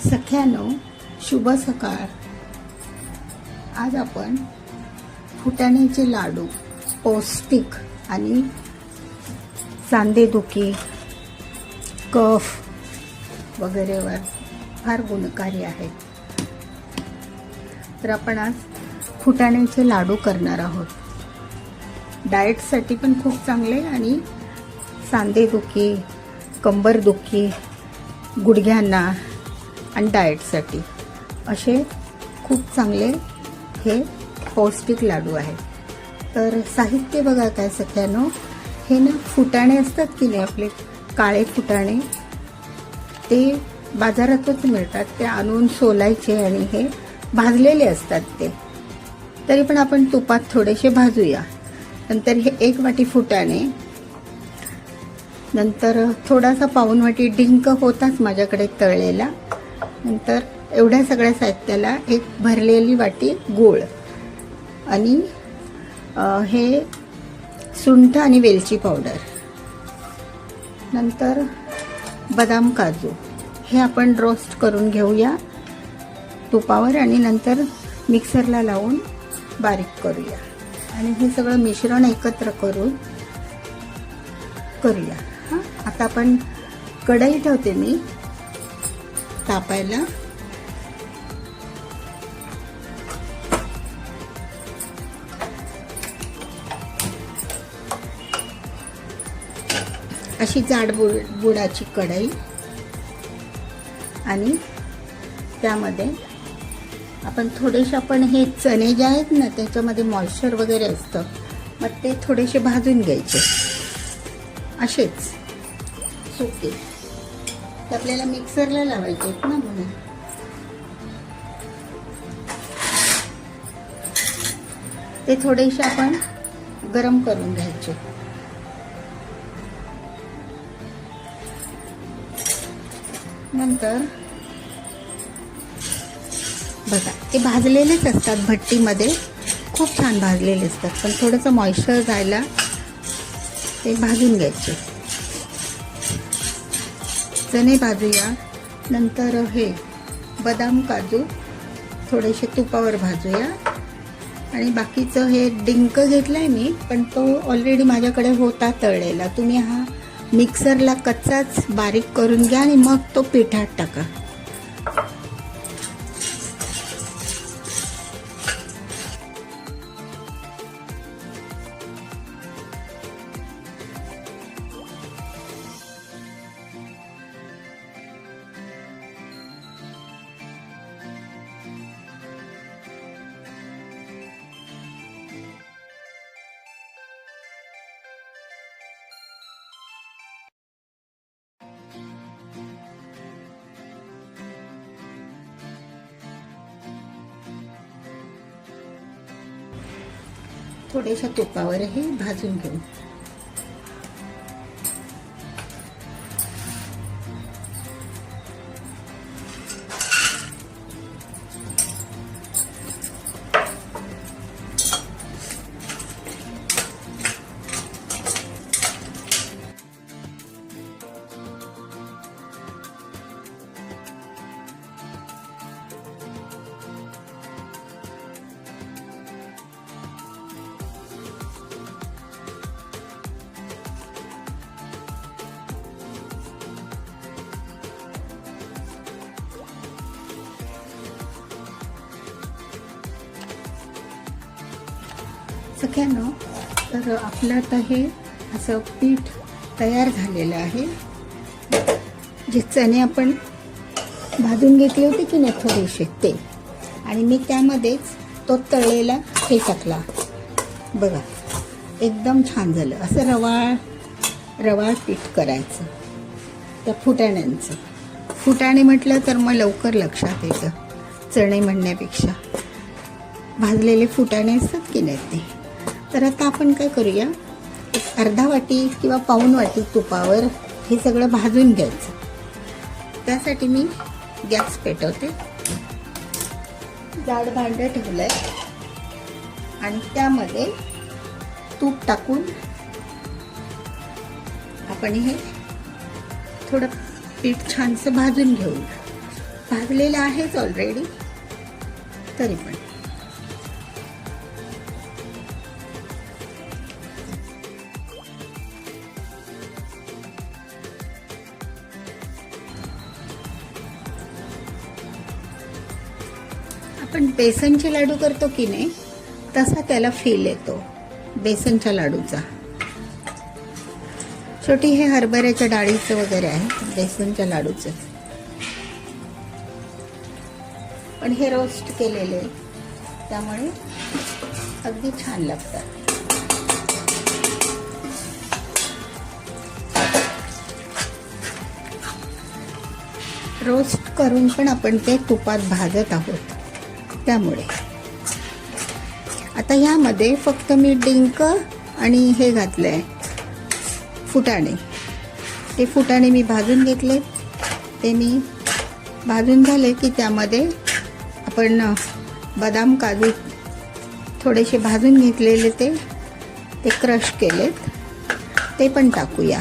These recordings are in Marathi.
सख्यानो शुभ सकाळ। आज आपण फुटाण्याचे लाडू पौष्टिक आणि सांधेदुखी कफ वगैरेवर फार गुणकारी आहेत। तर आपण आज फुटाण्याचे लाडू करणार आहोत। डाएटसाठी पण खूप चांगले आणि सांधेदुखी कंबरदुखी गुडघ्यांना आणि डाएटसाठी असे खूप चांगले हे पौष्टिक लाडू आहेत। तर साहित्य बघा काय सख्यानो, हे ना फुटाणे असतात की नाही आपले काळे फुटाणे, ते बाजारातच मिळतात। ते आणून सोलायचे आणि हे भाजलेले असतात ते, तरी पण आपण तुपात थोडेसे भाजूया। नंतर हे 1 वाटी फुटाणे, नंतर थोडासा पाऊण वाटी डिंक होताच माझ्याकडे तळलेला, नंतर एवढ्या सगळ्या साहित्याला एक भरलेली वाटी गूळ आणि हे सुंठ आणि वेलची पावडर, नंतर बदाम काजू हे आपण रोस्ट करून घेऊया तुपावर आणि नंतर मिक्सरला लावून बारीक करूया आणि हे सगळं मिश्रण एकत्र करून करूया। हां, आता आपण कढई ठेवते मी तापायला। अशी जाड बुडाची कढई आणि त्यामध्ये आपण थोडेसे आपण हे चणे जे आहेत ना त्याच्यामध्ये मॉइश्चर वगैरे असतं, मग ते थोडेसे भाजून घ्यायचे असेच सुके। ते आपल्याला मिक्सरला लावायचे आहेत ना, म्हणून ते थोडेसे आपण गरम करून घ्यायचे। नंतर बघा ते भाजलेलेच असतात, भट्टीमध्ये खूप छान भाजलेले असतात, पण थोडंसं मॉइश्चर जायला ते भाजून घ्यायचे। चणे भाजूया, नंतर हे बदाम काजू थोडेसे तुपावर भाजूया आणि बाकीचं हे डिंक घेतलाय मी, पण तो ऑलरेडी माझ्याकडे होता तळलेला। तुम्ही हा मिक्सरला कच्चाच बारीक करून घ्या आणि मग तो पिठात टाका। थोड्याशा तुपावर हे भाजून घेऊ। सख्यानो, तर आपलं आता हे असं पीठ तयार झालेलं आहे। जे चणे आपण भाजून घेतले होते की नाही थोडेसे, ते आणि मी त्यामध्येच तो तळलेला हे टाकला। बघा एकदम छान झालं। असं रवाळ पीठ करायचं त्या फुटाण्यांचं। फुटाणे म्हटलं तर मग लवकर लक्षात येतं, चणे म्हणण्यापेक्षा भाजलेले फुटाणे असतात की नाही ते। तर आता आपण काय करूया, एक अर्धा वाटी किंवा पाऊण वाटी तुपावर हे सगळं भाजून घ्यायचं। त्यासाठी मी गॅस पेटवते, जाड भांडं ठेवलंय आणि त्यामध्ये तूप टाकून आपण हे थोडं पीठ छानसं भाजून घेऊया। भाजलेलं आहेच ऑलरेडी, तरी पण आपण बेसनचे लाडू करतो की नाही, तसा त्याला फील येतो बेसनच्या लाडूचा. शेवटी हे हरभऱ्याच्या डाळीचं वगैरे आहे, बेसनच्या लाडूचं. पण हे रोस्ट केलेले त्यामुळे अगदी छान लागतात. रोस्ट करून पण आपण ते तुपात भाजत आहोत, त्यामुळे. आता ह्यामध्ये फक्त मी डिंक आणि हे घातलंय, फुटाणे. ते फुटाणे मी भाजून घेतले. ते मी भाजून झाले की त्यामध्ये आपण बदाम काजू थोडेसे भाजून घेतलेले ते क्रश केलेत, ते पण टाकूया.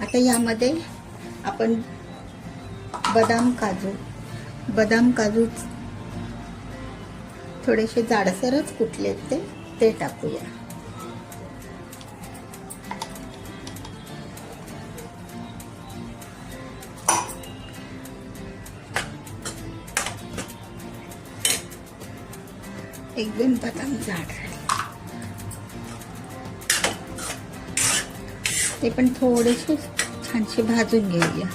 आता यामध्ये आपण बदाम काजू थोडेसे जाडसरच कुटलेत ते टाकूया. एकदम बदाम जाड झाले, ते पण थोडेसे छानसे भाजून घेऊया.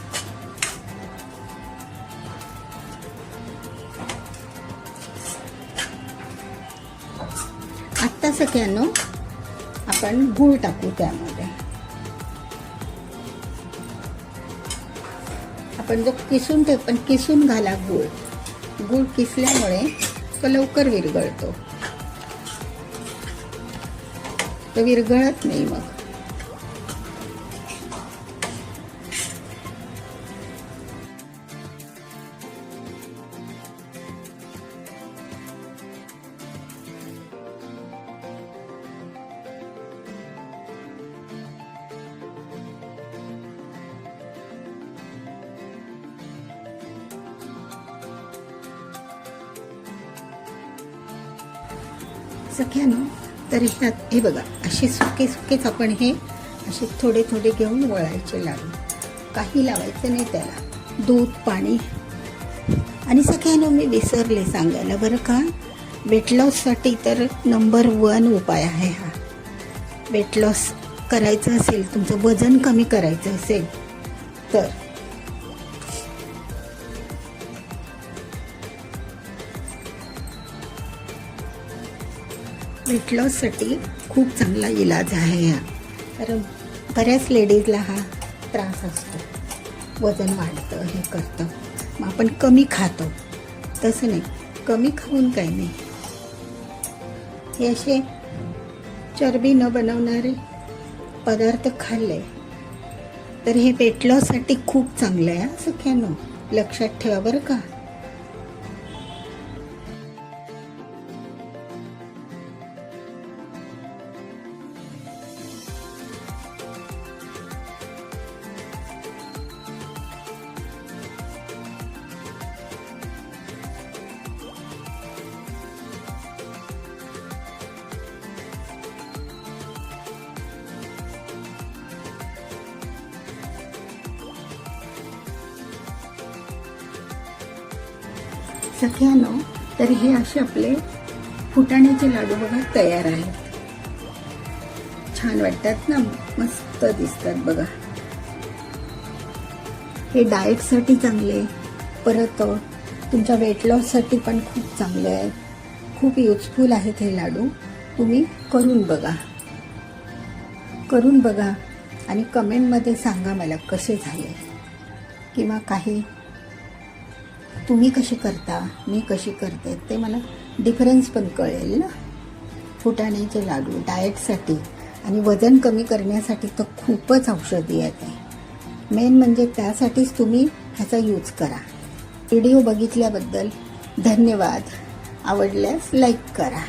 आत्ता सगळ्यांना आपण गूळ टाकू. त्यामध्ये आपण जो किसून घाला गूळ किसल्यामुळे तो लवकर विरघळतो, तो विरघळत नाही मग. सगळ्यांना तर ह्यात हे बघा, असे सुकेच आपण हे असे थोडे थोडे घेऊन वळायचे लाडू. काही लावायचं नाही त्याला, दूध पाणी. आणि सगळ्यांना मी विसरले सांगायला बरं का, वेट लॉससाठी तर नंबर 1 उपाय आहे हा. वेट लॉस करायचं असेल, तुमचं वजन कमी करायचं असेल तर वेट लॉससाठी खूप चांगला इलाज आहे हा. कारण बऱ्याच लेडीजला हा त्रास असतो, वजन वाढतं, हे करतं. मग आपण कमी खातो, तसं नाही, कमी खाऊन काही नाही. हे असे चरबी न बनवणारे पदार्थ खाल्ले तर हे वेट लॉससाठी खूप चांगलं आहे. सगळ्यांना लक्षात ठेवा बरं का. सगळ्यांना तर हे असे आपले फुटाण्याचे लाडू बघा तयार आहेत. छान वाटतात ना, मस्त दिसतात बघा. हे डाएटसाठी चांगले, परत तुमच्या वेट लॉससाठी पण खूप चांगले आहे. खूप युजफुल आहेत हे लाडू. तुम्ही करून बघा आणि कमेंटमध्ये सांगा मला कसे झाले, किंवा काही तुम्ही कशी करता, मी कशी करते, ते मला डिफरन्स पण कळेल ना. फुटाण्याचे लाडू डाएटसाठी आणि वजन कमी करण्यासाठी तर खूपच औषधी आहे. मेन म्हणजे त्यासाठीच तुम्ही ह्याचा यूज करा. व्हिडिओ बघितल्याबद्दल धन्यवाद. आवडल्यास लाईक करा.